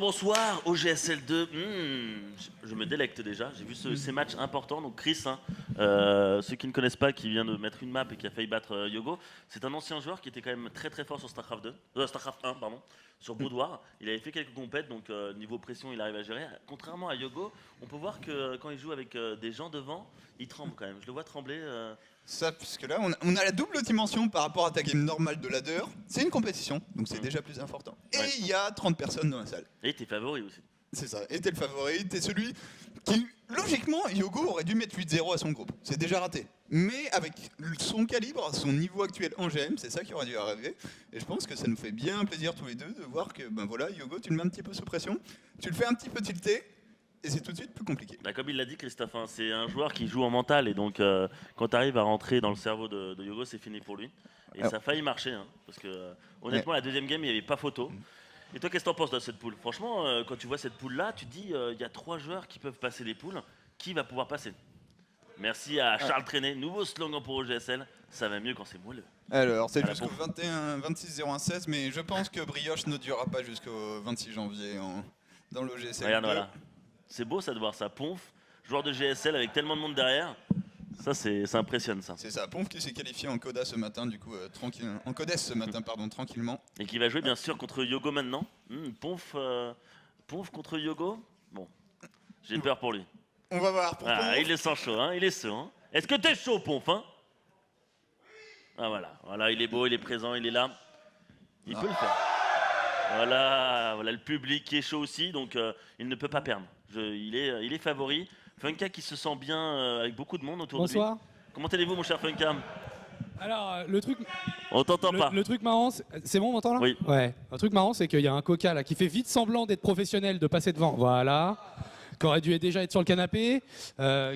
bonsoir au GSL2. Je me délecte déjà. J'ai vu ces matchs importants. Donc Chris, ceux qui ne connaissent pas, qui vient de mettre une map et qui a failli battre Yogo, c'est un ancien joueur qui était quand même très très fort sur StarCraft 2, StarCraft 1, pardon, sur Boudoir. Il avait fait quelques compètes, donc niveau pression, il arrive à gérer. Contrairement à Yogo, on peut voir que quand il joue avec des gens devant, il tremble quand même. Je le vois trembler. Ça, puisque là, on a la double dimension par rapport à ta game normale de ladder. C'est une compétition, donc c'est déjà plus important. Et il y a 30 personnes dans la salle. Et t'es favori aussi. C'est ça, et t'es le favori, t'es celui qui, logiquement, Yogo aurait dû mettre 8-0 à son groupe. C'est déjà raté. Mais avec son calibre, son niveau actuel en GM, c'est ça qui aurait dû arriver. Et je pense que ça nous fait bien plaisir tous les deux de voir que, ben voilà, Yogo, tu le mets un petit peu sous pression, tu le fais un petit peu tilter, et c'est tout de suite plus compliqué. Bah, comme il l'a dit Christophe, c'est un joueur qui joue en mental et donc quand tu arrives à rentrer dans le cerveau de Yogo, c'est fini pour lui. Et ça a failli marcher, parce que honnêtement la deuxième game il n'y avait pas photo. Et toi qu'est-ce que t'en penses de cette poule? Franchement quand tu vois cette poule là, tu te dis il y a 3 joueurs qui peuvent passer les poules, qui va pouvoir passer? Merci à Charles Trenet, nouveau slogan pour OGSL, ça va mieux quand c'est moelleux. Alors c'est jusqu'au 26-01-16, mais je pense que Brioche ne durera pas jusqu'au 26 janvier dans l'OGSL. Regarde voilà. C'est beau ça de voir ça, Ponf, joueur de GSL avec tellement de monde derrière. Ça, ça impressionne ça. C'est ça, Ponf qui s'est qualifié en Coda ce matin, du coup, en Codes ce matin, pardon, tranquillement. Et qui va jouer bien sûr contre Yogo maintenant. Ponf contre Yogo. Bon, j'ai peur pour lui. On va voir. Pour Ponf. Il est sans chaud, il est chaud. Est-ce que t'es chaud, Ponf Ah voilà, il est beau, il est présent, il est là. Il peut le faire. Voilà, le public qui est chaud aussi, donc il ne peut pas perdre. Il est favori. Funka qui se sent bien avec beaucoup de monde autour de lui. Bonsoir. Comment allez-vous, mon cher Funka? Alors, le truc. On t'entend pas. Le truc marrant, c'est bon, on m'entend là? Oui. Ouais. Un truc marrant, c'est qu'il y a un coca là qui fait vite semblant d'être professionnel, de passer devant. Voilà. Qui aurait dû déjà être sur le canapé.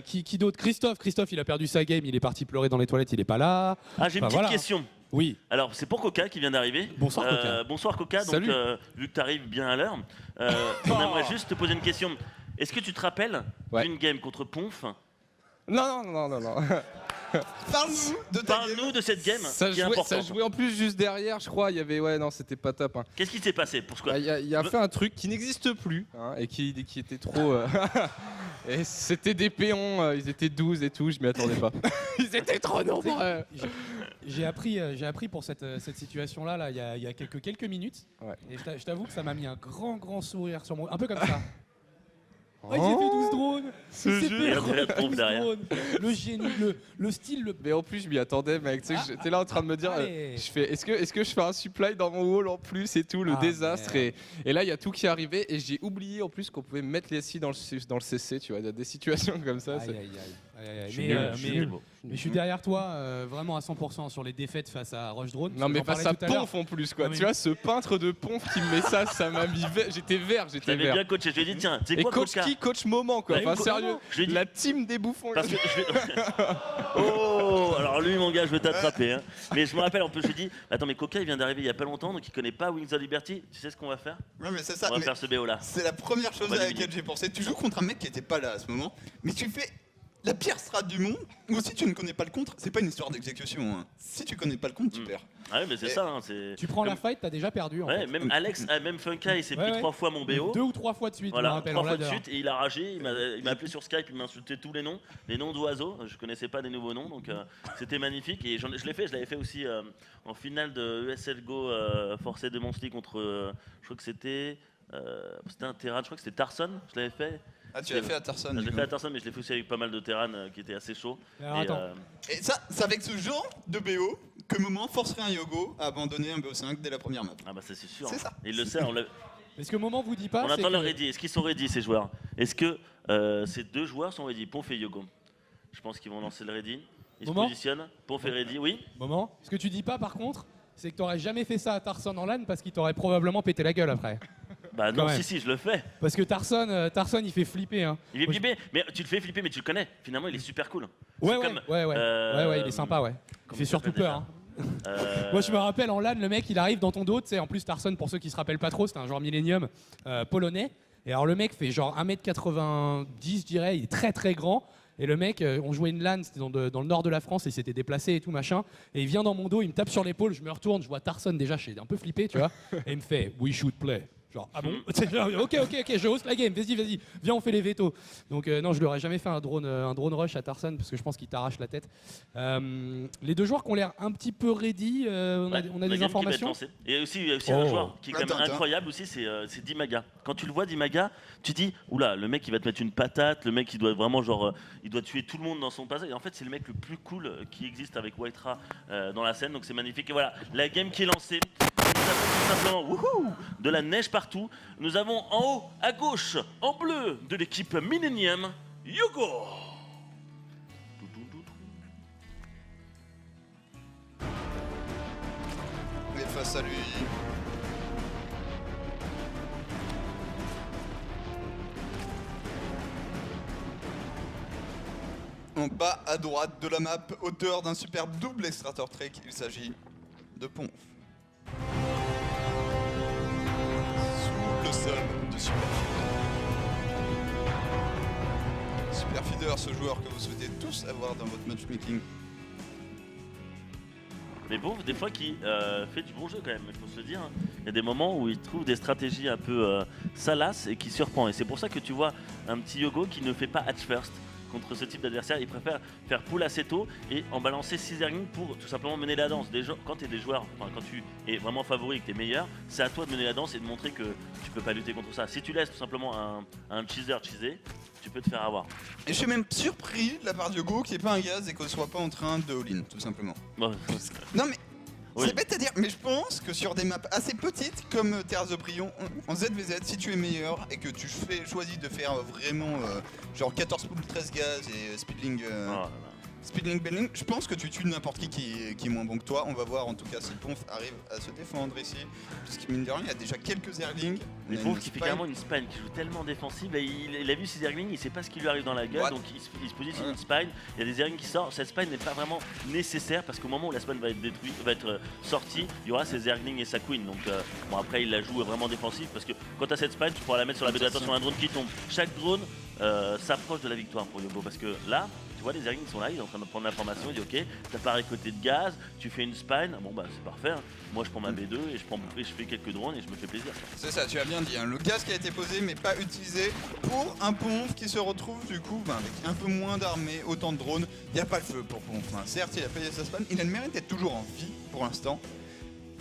Qui d'autre? Christophe, il a perdu sa game, il est parti pleurer dans les toilettes, il est pas là. Ah, j'ai une petite question. Oui. Alors, c'est pour Coca qui vient d'arriver. Bonsoir Coca. Bonsoir Coca. Donc, Salut. vu que tu arrives bien à l'heure, on aimerait juste te poser une question. Est-ce que tu te rappelles d'une game contre Ponf? Non. Parle-nous de cette game qui est importante. Ça jouait en plus juste derrière, je crois. Il y avait, non, c'était pas top. Qu'est-ce qui s'est passé? Pourquoi? Il a fait un truc qui n'existe plus et qui était trop. Et c'était des péons, ils étaient 12 et tout, je m'y attendais pas. Ils étaient trop nombreux. J'ai appris pour cette situation-là, il y a quelques minutes. Ouais. Et je t'avoue que ça m'a mis un grand sourire sur moi. Un peu comme ça. Oh, il s'est fait 12 drones. Ce jeu. Il y a de Ponf derrière. Le génie, le style. Mais en plus, je m'y attendais, mec. Tu sais, j'étais là en train de me dire, je fais, est-ce que je fais un supply dans mon wall en plus et tout, le désastre. Et là, il y a tout qui est arrivé et j'ai oublié en plus qu'on pouvait mettre les SI dans le CC, tu vois. Il y a des situations comme ça. Mais je suis derrière toi, vraiment à 100% sur les défaites face à Rush Drone. Non, mais face à Ponf en plus, quoi. Tu vois, ce peintre de Ponf qui me met ça m'a mis vert. J'étais vert. J'avais bien coaché. Je lui ai dit, tiens, tu sais quoi, coach Coca? qui? Coach Moment, quoi. Enfin, sérieux. Dit... La team des bouffons. Parce que oh, alors lui, mon gars, je vais t'attraper. Mais je me rappelle, en plus, je lui ai dit, attends, mais Coca, il vient d'arriver il y a pas longtemps, donc il connaît pas Wings of Liberty. Tu sais ce qu'on va faire? Ouais, mais c'est ça. On va faire ce BO là. C'est la première chose à laquelle j'ai pensé. Tu joues contre un mec qui était pas là à ce moment, mais tu fais la pire strat du monde, ou si tu ne connais pas le contre, c'est pas une histoire d'exécution. Si tu connais pas le contre, tu perds. Ah ouais, mais c'est ça. Tu prends la fight, t'as déjà perdu. En fait. Même Alex, même Funka, il s'est pris 3 fois mon BO. 2 ou 3 fois de suite. Voilà, 3 fois de suite, et il a ragé. Il m'a appelé sur Skype, il m'a insulté tous les noms d'oiseaux. Je connaissais pas des nouveaux noms, donc c'était magnifique. Et je l'avais fait aussi en finale de ESL Go Forcé de Monster contre, je crois que c'était un Terran, je crois que c'était Tarson, je l'avais fait. Ah, tu l'as fait à Tarson. Je l'ai fait à Tarson, mais je l'ai fait aussi avec pas mal de Terran qui étaient assez chauds. Et ça, c'est avec ce genre de BO que Moment forcerait un Yogo à abandonner un BO5 dès la première map. Ah bah ça c'est sûr. C'est ça. Il le sait, Est-ce que Moment vous dit pas? On attend leur ready. Est-ce qu'ils sont ready ces joueurs? Est-ce que ces 2 joueurs sont ready? Ponf et Yogo. Je pense qu'ils vont lancer le ready. Ils se positionnent. Ponf et ready, oui. Moment. Ce que tu dis pas par contre, c'est que t'aurais jamais fait ça à Tarson en LAN parce qu'il t'aurait probablement pété la gueule après. Bah non, si, je le fais. Parce que Tarson il fait flipper. Il fait flipper, mais tu le fais flipper, mais tu le connais. Finalement, il est super cool. Ouais, il est sympa, ouais. Il fait surtout peur. Moi, je me rappelle en LAN, le mec, il arrive dans ton dos. En plus, Tarson, pour ceux qui se rappellent pas trop, c'est un joueur Millennium polonais. Et alors, le mec fait genre 1m90, je dirais. Il est très très grand. Et le mec, on jouait une LAN, c'était dans le nord de la France, et il s'était déplacé et tout machin. Et il vient dans mon dos, il me tape sur l'épaule, je me retourne, je vois Tarson déjà, je suis un peu flippé, tu vois. Et il me fait « We should play ». Genre, ah bon? Ok, je host la game, vas-y, viens, on fait les vétos. Donc, non, je lui aurais jamais fait un drone rush à Tarson parce que je pense qu'il t'arrache la tête. Les deux joueurs qui ont l'air un petit peu ready, on a des informations. Et aussi, il y a aussi un joueur qui est quand même incroyable aussi, c'est Dimaga. Quand tu le vois, Dimaga, tu dis, oula, le mec il va te mettre une patate, le mec il doit vraiment genre, il doit tuer tout le monde dans son passage. Et en fait, c'est le mec le plus cool qui existe avec Whitera dans la scène, donc c'est magnifique. Et voilà, la game qui est lancée. Nous avons tout simplement de la neige partout. Nous avons en haut, à gauche, en bleu, de l'équipe Millennium, Yogo. Et face à lui... En bas à droite de la map, auteur d'un superbe double extractor trek, il s'agit de Ponf. Sous le sol de Superfeeder. Superfeeder, ce joueur que vous souhaitez tous avoir dans votre matchmaking. Mais bon, des fois qui fait du bon jeu quand même, il faut se le dire. Il y a des moments où il trouve des stratégies un peu salaces et qui surprend. Et c'est pour ça que tu vois un petit Yogo qui ne fait pas hatch first contre ce type d'adversaire. Il préfère faire pull assez tôt et en balancer 6 airlings pour tout simplement mener la danse. Quand tu es des joueurs, quand tu es vraiment favori et que tu es meilleur, c'est à toi de mener la danse et de montrer que tu peux pas lutter contre ça. Si tu laisses tout simplement un cheeser cheeser, tu peux te faire avoir. Et je suis même surpris de la part de Yogo qui est pas un gaz et qu'on soit pas en train de all-in, tout simplement. Bon. Non mais Oui. c'est bête à dire, mais je pense que sur des maps assez petites comme Terre de Prion, en ZVZ, si tu es meilleur et que tu choisis de faire vraiment genre 14 poules, 13 gaz et speedling, speedling, belling, je pense que tu tues n'importe qui est moins bon que toi. On va voir en tout cas si Ponf arrive à se défendre ici. Parce qu'il mine de rien, il y a déjà quelques airlings. Mais Ponf qui fait carrément une spine qui joue tellement défensive, il a vu ses airlings, il sait pas ce qui lui arrive dans la gueule, donc il se positionne une spine, il y a des airlings qui sortent, cette spine n'est pas vraiment nécessaire parce qu'au moment où la spine va être détruite, va être sortie, il y aura ses airlings et sa queen. Donc bon après il la joue vraiment défensive parce que quand tu as cette spine, tu pourras la mettre sur la BD sur un drone qui tombe. Chaque drone s'approche de la victoire pour Yogo parce que là, tu vois les airlings sont là, ils sont en train de prendre l'information, il dit ok, t'as pas récolté de gaz, tu fais une spine, bon bah c'est parfait, hein. Moi je prends ma B2 et je fais quelques drones et je me fais plaisir. C'est ça, tu as bien dit, hein. Le gaz qui a été posé mais pas utilisé pour un Ponf qui se retrouve du coup avec un peu moins d'armée, autant de drones, il n'y a pas le feu pour Ponf. Certes il a payé sa spine, il a le mérite d'être toujours en vie pour l'instant.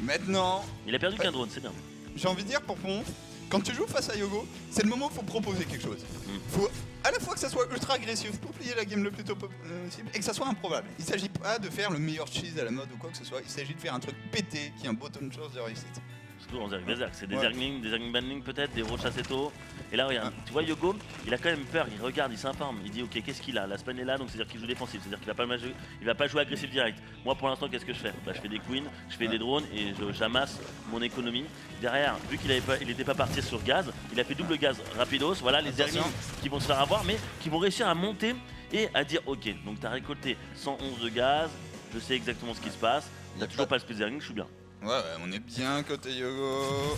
Maintenant... Il a perdu qu'un drone, c'est bien. J'ai envie de dire pour Ponf, quand tu joues face à Yogo, c'est le moment où il faut proposer quelque chose. Faut à la fois que ça soit ultra agressif pour plier la game le plus tôt possible et que ça soit improbable. Il s'agit pas de faire le meilleur cheese à la mode ou quoi que ce soit, il s'agit de faire un truc pété qui a un bottom chance de réussite. Surtout dans Zerg, c'est des airlings, des airling banding peut-être, des roches assez tôt. Et là regarde, tu vois Yogo, il a quand même peur, il regarde, il s'informe, il dit ok qu'est-ce qu'il a, la spine est là donc c'est-à-dire qu'il joue défensif, c'est-à-dire qu'il va pas jouer agressif direct. Moi pour l'instant qu'est-ce que je fais? Bah, je fais des queens, je fais des drones et j'amasse mon économie. Derrière, vu qu'il n'était pas parti sur gaz, il a fait double gaz rapidos, voilà les airlings qui vont se faire avoir mais qui vont réussir à monter et à dire ok, donc t'as récolté 111 de gaz, je sais exactement ce qui se passe, t'as toujours pas le speed airling, je suis bien. Ouais, on est bien côté Yogo.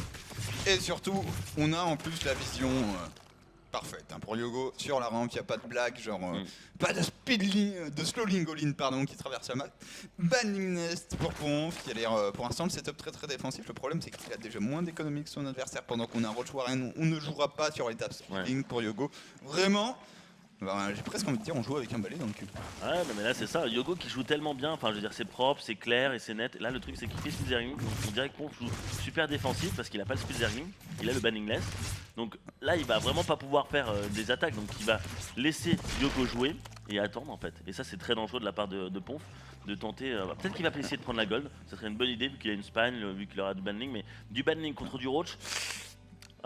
Et surtout, on a en plus la vision parfaite hein, pour Yogo. Sur la rampe, il n'y a pas de blague, genre pas de speedling, de slowing all-in, pardon, qui traverse la map. Banning Nest pour Ponf, qui a l'air pour l'instant le setup très très défensif. Le problème, c'est qu'il a déjà moins d'économie que son adversaire pendant qu'on a un Roach Warren. On ne jouera pas sur l'étape speedling pour Yogo. Vraiment. J'ai presque envie de dire on joue avec un balai dans le cul. Ouais non, mais là c'est ça, Yogo qui joue tellement bien, enfin je veux dire c'est propre, c'est clair et c'est net. Là le truc c'est qu'il fait speed airling, donc on dirait que Ponf joue super défensif parce qu'il a pas le speed airling, il a le banningless. Donc là il va vraiment pas pouvoir faire des attaques, donc il va laisser Yogo jouer et attendre en fait. Et ça c'est très dangereux de la part de Ponf de tenter, peut-être qu'il va essayer de prendre la gold, ça serait une bonne idée vu qu'il a une spine, vu qu'il aura du banning, mais du banning contre du roach,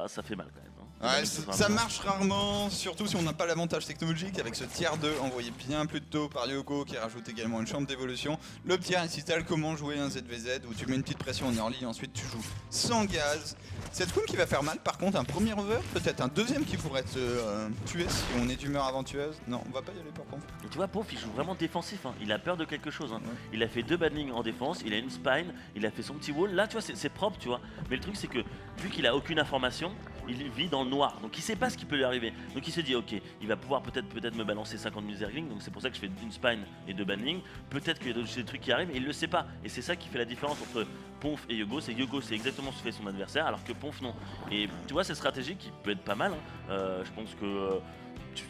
ça fait mal quand même. Ouais, ça marche rarement, surtout si on n'a pas l'avantage technologique avec ce tiers 2 envoyé bien plus tôt par Yogo qui rajoute également une chambre d'évolution. Le petit récital comment jouer un ZVZ où tu mets une petite pression en early et ensuite tu joues sans gaz. Cette queen qui va faire mal, par contre un premier over, peut-être un deuxième qui pourrait te tuer si on est d'humeur aventureuse. Non, on va pas y aller pour Ponf. Et tu vois Ponf il joue vraiment défensif, hein. Il a peur de quelque chose. Hein. Il a fait 2 bannings en défense, il a une spine, il a fait son petit wall. Là tu vois c'est propre tu vois. Mais le truc c'est que vu qu'il a aucune information, il vit dans le noir, donc il sait pas ce qui peut lui arriver. Donc il se dit ok, il va pouvoir peut-être me balancer 50 000 Zerglings, donc c'est pour ça que je fais une spine et 2 banning. Peut-être qu'il y a des trucs qui arrivent et il le sait pas. Et c'est ça qui fait la différence entre Ponf et Yogo, c'est Yogo c'est exactement ce que fait son adversaire, alors que Ponf non. Et tu vois cette stratégie qui peut être pas mal, hein. Je pense que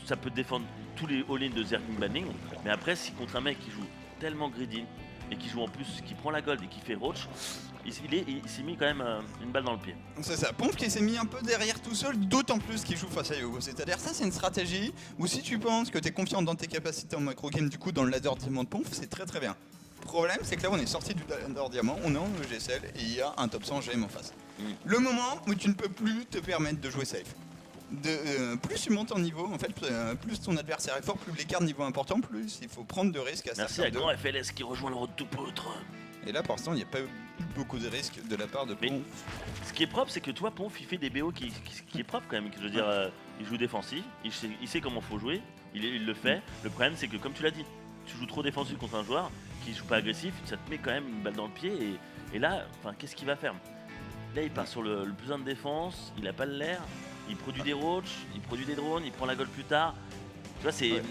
ça peut défendre tous les all-in de Zergling banning, mais après si contre un mec qui joue tellement greedy et qui joue en plus, qui prend la gold et qui fait roach, il s'est mis quand même une balle dans le pied. C'est ça, Ponf qui s'est mis un peu derrière tout seul, d'autant plus qu'il joue face à Yogo. C'est-à-dire ça c'est une stratégie où si tu penses que tu es confiant dans tes capacités en macro game, du coup dans le ladder diamant de Ponf, c'est très très bien. Le problème c'est que là on est sorti du ladder diamant, on est en EGSL et il y a un top 100 GM en face. Le moment où tu ne peux plus te permettre de jouer safe. Plus tu montes en niveau, en fait, plus ton adversaire est fort, plus les cartes niveau important, plus il faut prendre de risques à Merci à grand FLS qui rejoint le road to poutre. Et là, pour l'instant, il n'y a pas eu beaucoup de risques de la part de Ponf. Ce qui est propre, c'est que toi, Ponf, il fait des BO qui est propre quand même. Je veux dire, il joue défensif, il sait comment faut jouer, il le fait. Le problème, c'est que comme tu l'as dit, tu joues trop défensif contre un joueur qui joue pas agressif, ça te met quand même une balle dans le pied. Et là, qu'est-ce qu'il va faire? Là, il part sur le plus 1 de défense, il a pas l'air. Il produit des roach, il produit des drones, il prend la gold plus tard. Tu vois, c'est. Ouais.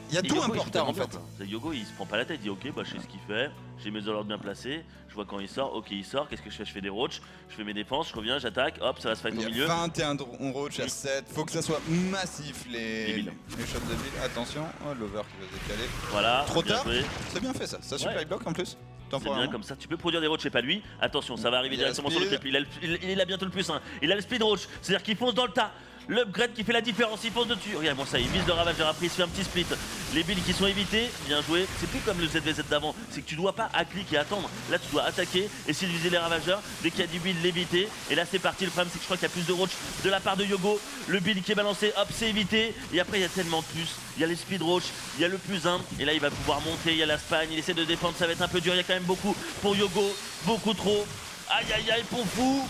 Il y a tout Yogo, un porteur en fait. Yogo, il se prend pas la tête, il dit ok, bah je sais ce qu'il fait, j'ai mes ordres bien placés, je vois quand il sort, ok il sort, qu'est-ce que je fais? Je fais des roach, je fais mes défenses, je reviens, j'attaque, hop, ça va se fight au milieu. Il y a 21 roach à 7, faut que ça soit massif les shots de ville. Attention, l'over qui va se décaler. Voilà, trop tard, c'est bien fait ça supply block en plus. C'est bien comme ça, tu peux produire des roach, c'est pas lui. Attention, ça va arriver directement sur le clip. Il a bientôt le plus 1. Il a le speed roach, c'est-à-dire qu'il fonce dans le tas. L'upgrade qui fait la différence, il fonce dessus. Regarde, bon ça, il vise le ravageur après, il se fait un petit split. Les builds qui sont évités, bien joué. C'est plus comme le ZVZ d'avant, c'est que tu dois pas cliquer et attendre. Là, tu dois attaquer, essayer de viser les ravageurs. Dès qu'il y a du build, l'éviter. Et là, c'est parti. Le problème, c'est que je crois qu'il y a plus de roach de la part de Yogo. Le build qui est balancé, hop, c'est évité. Et après, il y a tellement de plus. Il y a les speed roach, il y a le plus 1. Et là, il va pouvoir monter. Il y a la spine, il essaie de défendre, ça va être un peu dur. Il y a quand même beaucoup pour Yogo, beaucoup trop. Aïe aïe aïe, Ponfou.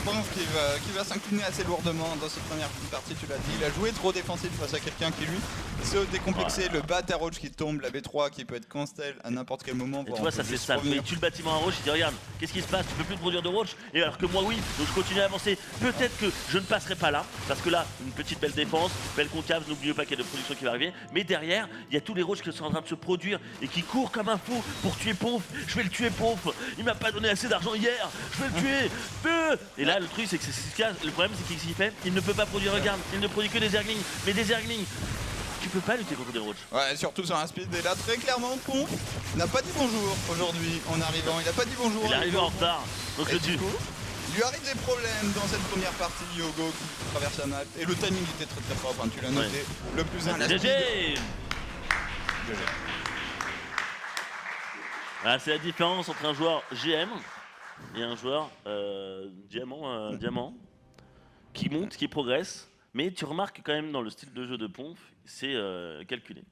Ponf qui va s'incliner assez lourdement dans cette première partie, tu l'as dit. Il a joué trop défensif face à quelqu'un qui lui se décomplexé. Le bat à roach qui tombe, la B3 qui peut être cancel à n'importe quel moment. Et tu vois, ça c'est ça. Mais tu le bâtiment à roach, il dit regarde, qu'est-ce qui se passe? Tu peux plus produire de roach. Et alors que moi, oui, donc je continue à avancer. Peut-être que je ne passerai pas là, parce que là, une petite belle défense, belle concave, n'oubliez pas qu'il y a de production qui va arriver. Mais derrière, il y a tous les roach qui sont en train de se produire et qui courent comme un fou pour tuer Ponf. Je vais le tuer, Ponf. Il m'a pas donné assez d'argent hier. Je vais le tuer. Et là, le truc, c'est que le problème, c'est qu'il s'y fait. Il ne peut pas produire, regarde, il ne produit que des Zerglings. Mais des Zerglings, tu peux pas lutter contre des roach. Ouais, surtout sur un speed. Et là, très clairement, Ponf n'a pas dit bonjour aujourd'hui en arrivant. Il a pas dit bonjour. Il est arrivé en retard. Donc le tue. Il lui arrive des problèmes dans cette première partie. Yogo qui traverse la map. Et le timing était très très fort. Enfin, tu l'as noté. Ouais. Le plus 1, la GG. Ah, c'est la différence entre un joueur GM et un joueur diamant qui monte, qui progresse. Mais tu remarques quand même dans le style de jeu de Ponf, c'est calculé.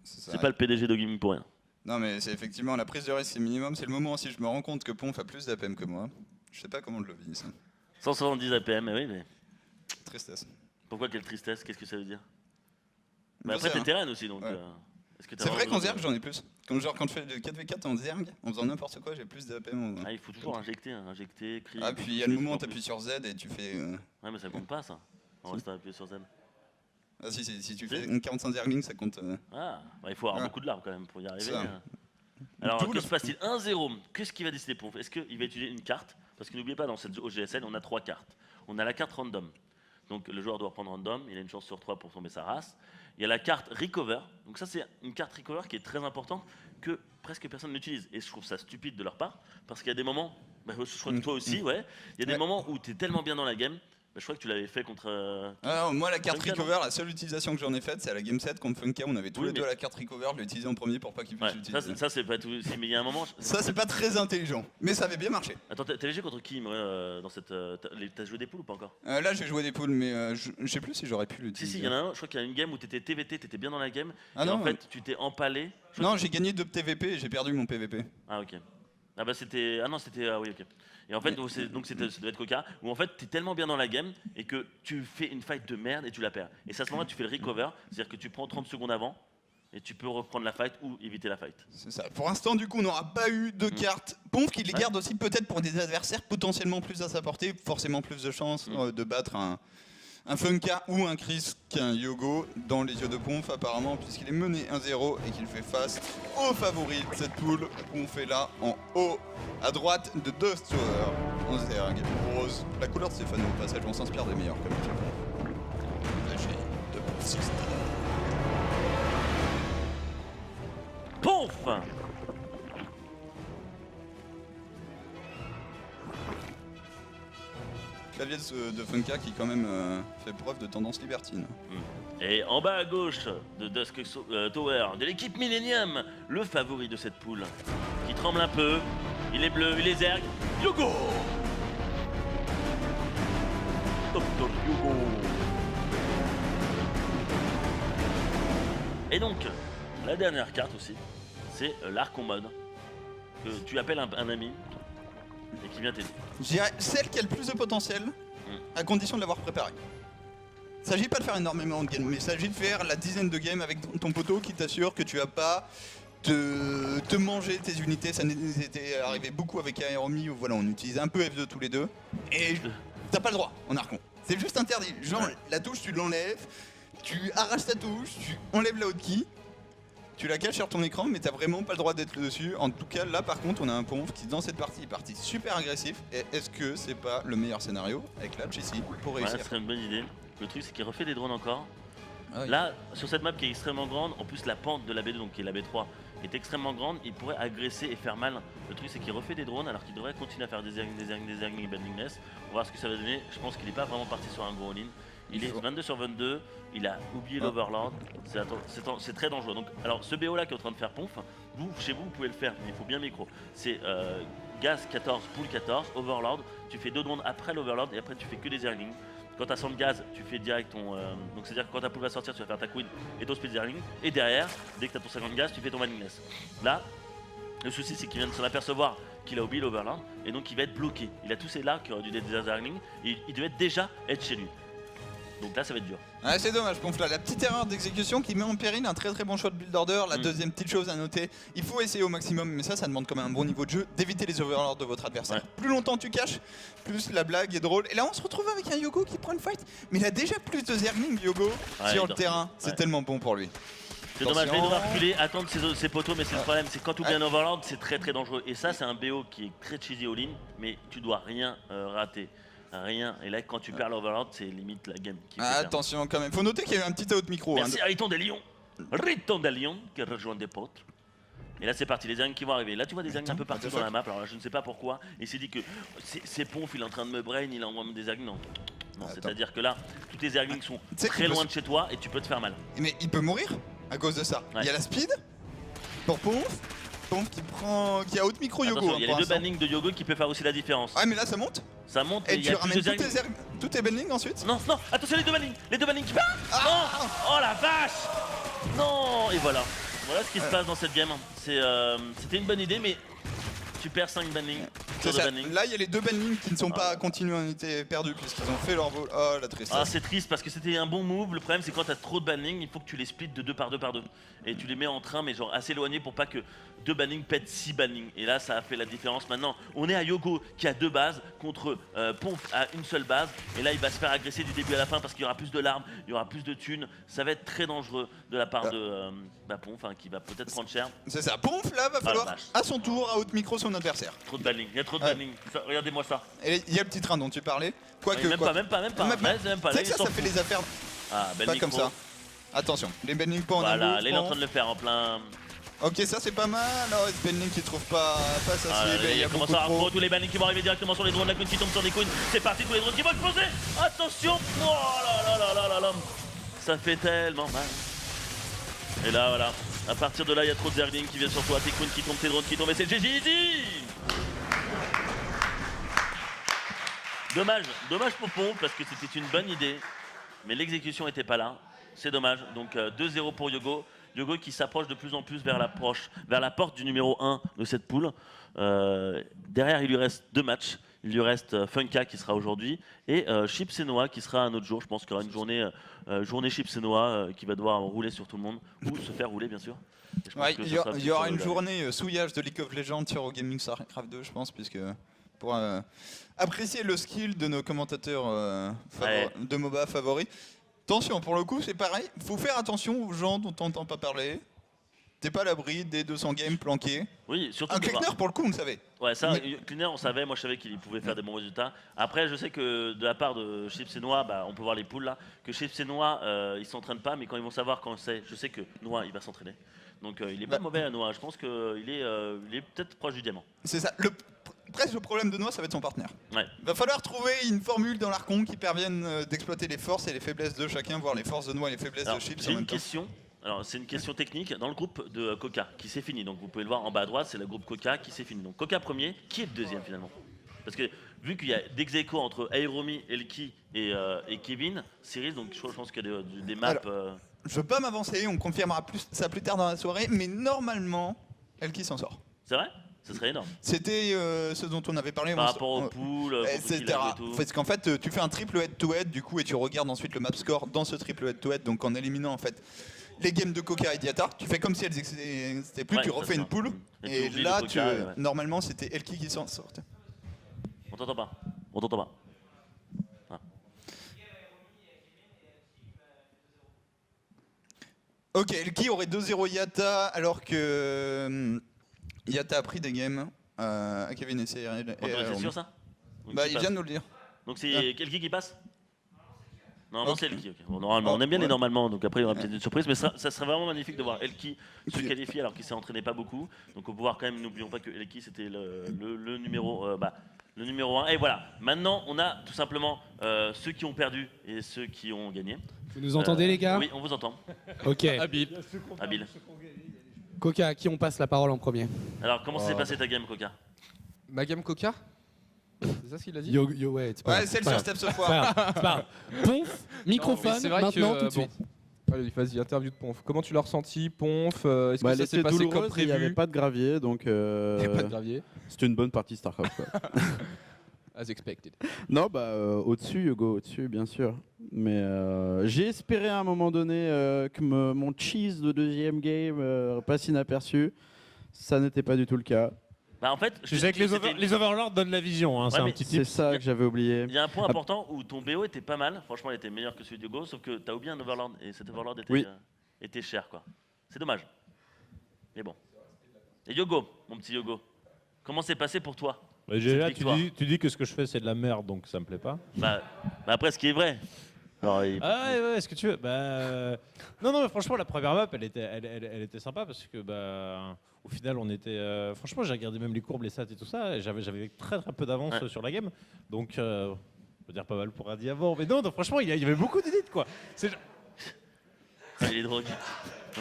C'est pas le PDG de Gaming pour rien. Non mais c'est effectivement la prise de risque c'est minimum. C'est le moment aussi je me rends compte que Ponf a plus d'APM que moi. Je sais pas comment je le vis ça. 170 APM, oui mais... Tristesse. Pourquoi quelle tristesse? Qu'est-ce que ça veut dire? Mais après t'es terrain aussi donc... Ouais. C'est vrai qu'en Zerg j'en ai plus. Comme genre quand je fais de 4v4 en Zerg, en faisant n'importe quoi j'ai plus d'APM. Ah il faut toujours injecter, crier. Ah puis il y a le moment où t'appuies sur Z et tu fais... Ouais mais ça compte pas ça. On reste appuyé sur Z. Ah si tu fais une 45 Zerglings ça compte... Ah bah, il faut avoir beaucoup de larmes quand même pour y arriver. Alors que se passe-t-il? 1-0, qu'est-ce qu'il va décider Ponf? Est-ce qu'il va utiliser une carte? Parce que n'oubliez pas dans cette OGSL on a 3 cartes. On a la carte random. Donc le joueur doit prendre random, il a une chance sur 3 pour tomber sa race. Il y a la carte recover, donc ça c'est une carte recover qui est très importante que presque personne n'utilise. Et je trouve ça stupide de leur part, parce qu'il y a des moments, je crois que toi aussi, ouais, il y a des moments où tu es tellement bien dans la game, je crois que tu l'avais fait contre... non, moi la carte recover, la seule utilisation que j'en ai faite c'est à la game set contre Funka, on avait tous les deux la carte recover, je l'ai utilisée en premier pour pas qu'il puisse l'utiliser. Ça c'est pas tout, mais il y a un moment... Ça c'est pas très intelligent, mais ça avait bien marché. Attends, t'as joué contre qui dans cette... T'as joué des poules ou pas encore? Là j'ai joué des poules, mais je sais plus si j'aurais pu l'utiliser. Si, il y en a un, je crois qu'il y a une game où t'étais TVT, t'étais bien dans la game, et en fait tu t'es empalé... Non, j'ai gagné 2 TVP et j'ai perdu mon PVP. Ah ok. Ah bah c'était... Ah non, c'était... Ah oui, ok. Et en fait, donc ça doit être Coca, où en fait, tu es tellement bien dans la game et que tu fais une fight de merde et tu la perds. Et c'est à ce moment-là, tu fais le recover, c'est-à-dire que tu prends 30 secondes avant, et tu peux reprendre la fight ou éviter la fight. C'est ça. Pour l'instant, du coup, on n'aura pas eu de cartes Ponf qui les garde aussi peut-être pour des adversaires potentiellement plus à sa portée, forcément plus de chances de battre un Funka ou un Chris qu'un Yogo dans les yeux de Ponf apparemment, puisqu'il est mené 1-0 et qu'il fait face au favori de cette poule. Ponf est là en haut à droite de Duster en zerg rose. La couleur de Stéphano au passage, on s'inspire des meilleurs comme lâché de Ponf. Ponf. Clavier de Funka qui quand même fait preuve de tendance libertine. Et en bas à gauche de Dusk Tower, de l'équipe Millennium, le favori de cette poule, qui tremble un peu, il est bleu, il est zerg, Yogo. Dr Yogo. Et donc, la dernière carte aussi, c'est l'Arc en mode, que tu appelles un ami, et qui vient t'aider. Je dirais celle qui a le plus de potentiel, à condition de l'avoir préparée. Il ne s'agit pas de faire énormément de games, mais il s'agit de faire la dizaine de games avec ton poteau qui t'assure que tu vas pas te manger tes unités. Ça nous était arrivé beaucoup avec Aeromi où voilà, on utilise un peu F2 tous les deux. Et t'as pas le droit en Archon. C'est juste interdit. Genre, la touche, tu l'enlèves, tu arraches ta touche, tu enlèves la hotkey. Tu la caches sur ton écran, mais t'as vraiment pas le droit d'être dessus. En tout cas, là par contre, on a un Ponf qui, dans cette partie, est parti super agressif. Et est-ce que c'est pas le meilleur scénario avec Latch ici pour réussir? Ouais, ce serait une bonne idée. Le truc, c'est qu'il refait des drones encore. Ah oui. Là, sur cette map qui est extrêmement grande, en plus la pente de la B2, donc qui est la B3, est extrêmement grande, il pourrait agresser et faire mal. Le truc, c'est qu'il refait des drones alors qu'il devrait continuer à faire des zerglings et bandingless. On va voir ce que ça va donner. Je pense qu'il n'est pas vraiment parti sur un gros all-in. Il est 22 sur 22, il a oublié l'Overlord, c'est très dangereux. Donc, alors ce BO là qui est en train de faire Ponf, vous, chez vous, vous pouvez le faire, mais il faut bien micro. C'est Gaz 14, Pool 14, Overlord, tu fais 2 drones après l'Overlord et après tu fais que des zerglings. Quand tu as 100 de gaz, tu fais direct ton... donc c'est à dire que quand ta pool va sortir, tu vas faire ta queen et ton speed zergling. Et derrière, dès que tu as ton 50 de gaz, tu fais ton bandingless. Là, le souci c'est qu'il vient de s'en apercevoir qu'il a oublié l'Overlord et donc il va être bloqué. Il a tous ces larves qui auraient dû être des zerglings et il devait déjà être chez lui. Donc là, ça va être dur. Ah, c'est dommage, Ponf là. La petite erreur d'exécution qui met en péril un très bon choix de build order. La deuxième petite chose à noter, il faut essayer au maximum, mais ça demande quand même un bon niveau de jeu, d'éviter les overlords de votre adversaire. Ouais. Plus longtemps tu caches, plus la blague est drôle. Et là, on se retrouve avec un Yogo qui prend une fight, mais il a déjà plus de zergling, Yogo, sur le terrain. C'est tellement bon pour lui. C'est dommage, il doit reculer, attendre ses poteaux, mais c'est le problème, c'est quand tu oublies un overlord, c'est très dangereux. Et ça, c'est un BO qui est très cheesy all-in, mais tu dois rien rater. Rien. Et là, quand tu perds l'Overlord, c'est limite la game. Attention quand même. Faut noter qu'il y a eu un petit out micro. Merci à Riton des Lions. Riton des Lions qui rejoint des potes. Et là, c'est parti. Les zerglings qui vont arriver. Là, tu vois des zerglings un peu partout dans la map. Alors là, je ne sais pas pourquoi. Et il s'est dit que c'est Ponf, il est en train de me brain, il envoie des zerglings. Non, c'est-à-dire que là, tous tes zerglings sont très loin de chez toi et tu peux te faire mal. Mais il peut mourir à cause de ça. Il y a la speed pour Ponf. Qui a haute micro Yogo. Il y a les 2 bannings de Yogo qui peuvent faire aussi la différence. Ah mais là ça monte. Ça monte et tu ramènes tous tes bannings ensuite. Non, attention les 2 bannings qui partent. Non. Oh la vache. Non. Et voilà ce qui se passe dans cette game. C'était une bonne idée mais tu perds 5 bannings. Là il y a les 2 bannings qui ne sont pas continués, ont été perdus puisqu'ils ont fait leur vol. Oh la tristesse. Ah c'est triste parce que c'était un bon move. Le problème c'est quand t'as trop de bannings, il faut que tu les splits de 2 par 2 par 2. Et tu les mets en train mais genre assez éloignés pour pas que 2 bannings pètent 6 bannings. Et là ça a fait la différence. Maintenant on est à Yogo qui a 2 bases contre Ponf à une seule base. Et là il va se faire agresser du début à la fin parce qu'il y aura plus de larmes, il y aura plus de thunes. Ça va être très dangereux de la part de Ponf qui va peut-être prendre cher. C'est ça. Ponf là va falloir à son tour à haute micro son adversaire. Trop de bannings, il y a trop de bannings. Regardez-moi ça. Et il y a le petit train dont tu parlais. Même pas. C'est que ça fait les affaires. Ah, pas comme ça. Attention, les bannings pas en voilà, là il est en train de le faire en plein. Ok, ça c'est pas mal. Alors, les bannings qui trouve pas ça il y a commence à avoir tous les bannings qui vont arriver directement sur les drones. La queen qui tombe sur des queens. C'est parti, tous les drones qui vont exploser. Attention. Oh là. Ça fait tellement mal. Et là, voilà. À partir de là, il y a trop de zerglings qui viennent sur toi. Tes queens qui tombent, tes drones qui tombent. Et c'est GG easy. Dommage pour Ponf parce que c'était une bonne idée, mais l'exécution n'était pas là. C'est dommage. Donc 2-0 pour Yogo. Yogo qui s'approche de plus en plus vers la porte du numéro 1 de cette poule. Derrière, il lui reste 2 matchs. Il lui reste Funka qui sera aujourd'hui et Chips et Noah qui sera un autre jour. Je pense qu'il y aura une journée Chips et Noah qui va devoir rouler sur tout le monde ou se faire rouler bien sûr. Ouais, il y aura une journée souillage de League of Legends sur Eurogaming StarCraft 2, je pense, puisque pour apprécier le skill de nos commentateurs de MOBA favoris. Attention, pour le coup, c'est pareil. Faut faire attention aux gens dont on n'entend pas parler. T'es pas à l'abri des 200 games planqués. Oui, surtout. Un Cleaner, pour le coup, on le savait. Ouais, ça, Cleaner, on savait. Moi, je savais qu'il pouvait faire des bons résultats. Après, je sais que de la part de Chips et Noah, on peut voir les poules là, que Chips et Noah, ils s'entraînent pas, mais quand ils vont savoir quand c'est, je sais que Noah, il va s'entraîner. Donc, il est pas mauvais à Noah. Je pense qu'il est peut-être proche du diamant. C'est ça. Presque le problème de Noah, ça va être son partenaire. Ouais. Va falloir trouver une formule dans l'Archon qui pervienne d'exploiter les forces et les faiblesses de chacun, voir les forces de Noah et les faiblesses de Chips. J'ai une question. Alors, c'est une question technique. Dans le groupe de Coca, qui s'est fini, donc vous pouvez le voir en bas à droite, c'est le groupe Coca qui s'est fini. Donc Coca premier, qui est le deuxième finalement? Parce que vu qu'il y a des ex-aequo entre Aeromi, Elki et Kevin, Cyril, donc je pense qu'il y a des maps. Alors, je veux pas m'avancer, on confirmera ça plus tard dans la soirée, mais normalement, Elki s'en sort. C'est vrai? Ce serait énorme. C'était ce dont on avait parlé. Par rapport aux poules, etc. Parce qu'en fait, tu fais un triple head-to-head, du coup, et tu regardes ensuite le map score dans ce triple head-to-head, donc en éliminant en fait les games de Coca et Diata, tu fais comme si elles n'existaient plus, tu refais une poule, et là, normalement, c'était Elki qui s'en sortait. On t'entend pas. On t'entend pas. Ah. Ok, Elki aurait 2-0 Yata, alors que Yata a pris des games à Kevin et Cyril. C'est sûr ça? Bah, il vient de nous le dire. Donc c'est Elki qui passe? Normalement c'est Elki. Okay. Bon, normalement, on aime bien les normalement, donc après il y aura peut-être une surprise, mais ça serait vraiment magnifique de voir Elki se qualifier alors qu'il s'est entraîné pas beaucoup. Donc on peut voir quand même, n'oublions pas que Elki c'était le numéro le numéro 1. Et voilà, maintenant on a tout simplement ceux qui ont perdu et ceux qui ont gagné. Vous nous entendez les gars? Oui, on vous entend. Ok. Habile. Coca, à qui on passe la parole en premier? Alors comment s'est passée ta game, Coca? Ma game Coca? C'est ça ce qu'il a dit? Ouais, celle sur Step ce soir. Ponf, microphone, maintenant tout de suite. Allez, vas-y, interview de Ponf. Comment tu l'as ressenti, Ponf? Est-ce que ça s'est passé comme prévu? Il n'y avait pas de gravier, donc Il n'y a pas de gravier. C'était une bonne partie StarCraft. As expected. Non, au-dessus, Hugo, au-dessus, bien sûr. Mais j'ai espéré à un moment donné que mon cheese de deuxième game passe inaperçu. Ça n'était pas du tout le cas. Bah en fait, je sais que les Overlords donnent la vision, hein, c'est un petit tip. C'est ça que j'avais oublié. Il y a un point important où ton BO était pas mal, franchement il était meilleur que celui de Hugo, sauf que t'as oublié un Overlord et cet Overlord était cher quoi. C'est dommage. Mais bon. Et Yogo, mon petit Yogo, comment c'est passé pour toi? Là, tu dis que ce que je fais c'est de la merde, donc ça me plaît pas. Bah après ce qui est vrai. Alors, ouais, ce que tu veux. Non, mais franchement, la première map, elle était sympa parce que, au final, on était. Franchement, j'ai regardé même les courbes, les stats et tout ça, et j'avais très peu d'avance sur la game. Donc, on peut dire pas mal pour un dit avant. Mais non, franchement, il y avait beaucoup d'édits, quoi. Il est drogué.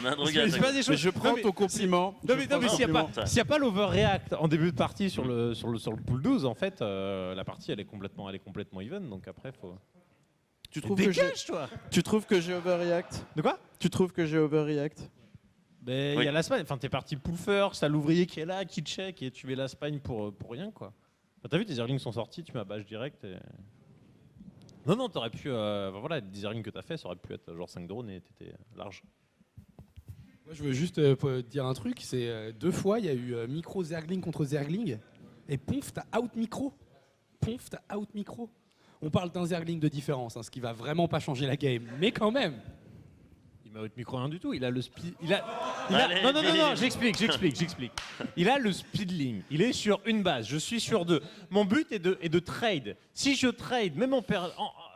On a un drogué. Mais je prends ton compliment. Non, mais s'il n'y a pas l'overreact en début de partie sur le pool 12, en fait, la partie, elle est complètement even. Donc après, faut. Tu trouves que j'ai overreact? De quoi? Tu trouves que j'ai overreact? Mais il y a la Spagne, enfin t'es parti pool first, t'as l'ouvrier qui est là, qui check et tu mets la Spagne pour rien quoi. Enfin, t'as vu tes Zerglings sont sortis, tu m'as badge direct et... Non, t'aurais pu... voilà, les Zerglings que t'as fait, ça aurait pu être genre 5 drones et t'étais large. Moi je veux juste dire un truc, c'est 2 fois il y a eu micro Zergling contre Zergling et Ponf t'as out micro. On parle d'un Zergling de différence, hein, ce qui va vraiment pas changer la game, mais quand même. Il m'a micro rien du tout, il a le speed. Non, j'explique. Il a le speedling, il est sur une base, je suis sur 2. Mon but est de trade. Si je trade, même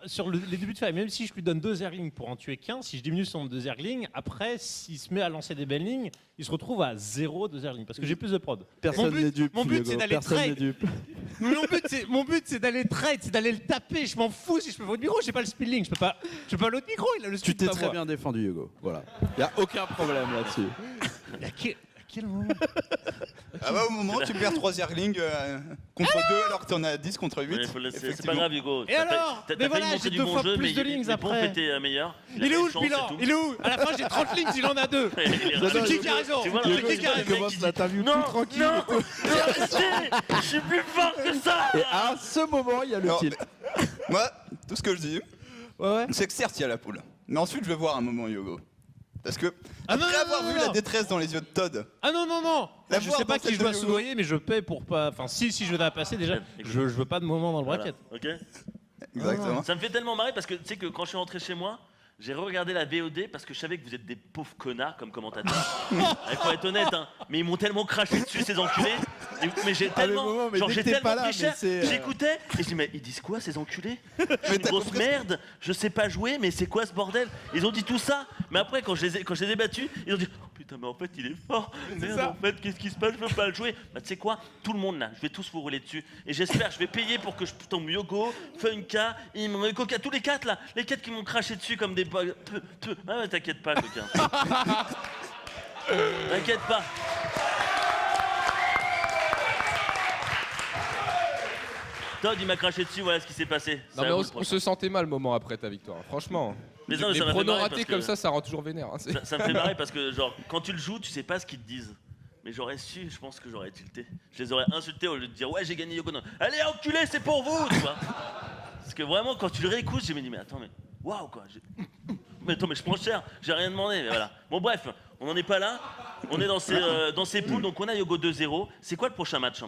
sur les débuts de fight, même si je lui donne 2 Zerglings pour en tuer qu'un, si je diminue son nombre de Zerglings, après, s'il se met à lancer des belles lignes, il se retrouve à 0 de Zerglings, parce que j'ai plus de prod. Personne n'est dupe. Mon but, c'est d'aller trade. Mon but, c'est d'aller trade, c'est d'aller le taper. Je m'en fous si je peux votre micro, j'ai pas le speedling, je peux pas l'autre micro, il a le speed. Tu t'es très bien défendu, Hugo. Voilà. Il n'y a aucun problème là-dessus. À quel moment? Au moment où tu perds 3 Zerglings, contre 2 alors que t'en as 10 contre 8. C'est pas grave, Hugo. Et alors T'as failli montrer du bon jeu, mais les pompes étaient meilleurs. Il est où le bilan? Il est où? À la fin, j'ai 30 lignes, il en a 2. C'est qui a raison? Hugo qui commence l'interview tout tranquille. Non, je suis plus fort que ça. Et à ce moment, il y a le kill. Moi, tout ce que je dis, c'est que certes, il y a la poule. Mais ensuite, je vais voir un moment Yogo. Parce que, après avoir vu la détresse dans les yeux de Todd... Ah non. Je sais pas qui je dois soudoyer, mais je paie pour pas... Enfin, si je dois passer, déjà, je veux pas de moment dans le bracket. Ok. Exactement. Ça me fait tellement marrer parce que, tu sais que quand je suis rentré chez moi, j'ai regardé la VOD parce que je savais que vous êtes des pauvres connards comme commentateurs. Il faut être honnête, hein. Mais ils m'ont tellement craché dessus, ces enculés. Mais j'ai tellement... j'ai tellement pris cher. J'écoutais et je dis, mais ils disent quoi, ces enculés? Une grosse merde, je sais pas jouer, mais c'est quoi ce bordel? Ils ont dit tout ça. Mais après, quand je les ai battus, ils ont dit, oh putain, mais en fait, il est fort. Merde, en fait, qu'est-ce qui se passe? Je veux pas le jouer. Bah, tu sais quoi? Tout le monde là, je vais tous vous rouler dessus. Et j'espère, je vais payer pour que je tombe Yogo, Funka, Coca, tous les 4 là. Les 4 qui m'ont craché dessus comme des... Ah ouais, t'inquiète pas, coquin. T'inquiète pas. Todd, il m'a craché dessus, voilà ce qui s'est passé. Non, mais on se sentait mal le moment après ta victoire, franchement. Mais les pronos ratés comme ça rend toujours vénère. Hein, ça me fait marrer parce que, genre, quand tu le joues, tu sais pas ce qu'ils te disent. Mais j'aurais su, je pense que j'aurais tilté. Je les aurais insultés au lieu de dire, ouais, j'ai gagné Yogo. Allez, enculé, c'est pour vous, tu vois. Parce que vraiment, quand tu le réécoutes, je me dis, mais attends, mais waouh, quoi. Mais attends, mais je prends cher, j'ai rien demandé, mais voilà. Bon, bref, on n'en est pas là. On est dans ces poules, donc on a Yogo 2-0. C'est quoi le prochain match?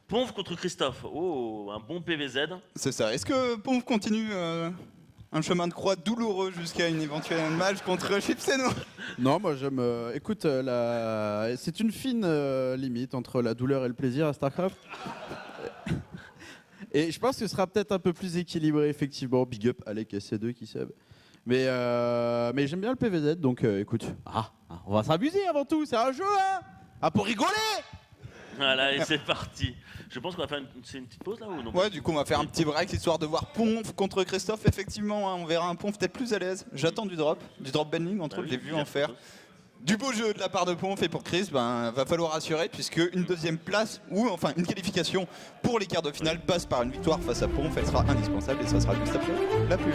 Ponf contre Christophe. Oh, un bon PVZ. C'est ça. Est-ce que Ponf continue un chemin de croix douloureux jusqu'à une éventuelle match contre Chipseno? Non, moi j'aime. Écoute, c'est une fine limite entre la douleur et le plaisir à StarCraft. Et je pense que ce sera peut-être un peu plus équilibré, effectivement. Big up Alec SC2 qui sait. Mais j'aime bien le PVZ, donc écoute. On va s'amuser avant tout, c'est un jeu, hein. Pour rigoler. Voilà, et c'est parti. Je pense qu'on va faire une petite pause là ou non? Ouais, du coup, on va faire un petit break histoire de voir Ponf contre Christophe. Effectivement, hein, on verra un Ponf peut-être plus à l'aise. J'attends du drop bending entre eux, je l'ai vu en faire. Du beau jeu de la part de Ponf et pour Chris, va falloir assurer puisque une deuxième place ou enfin une qualification pour les quarts de finale passe par une victoire face à Ponf. Elle sera indispensable et ça sera juste après la pub.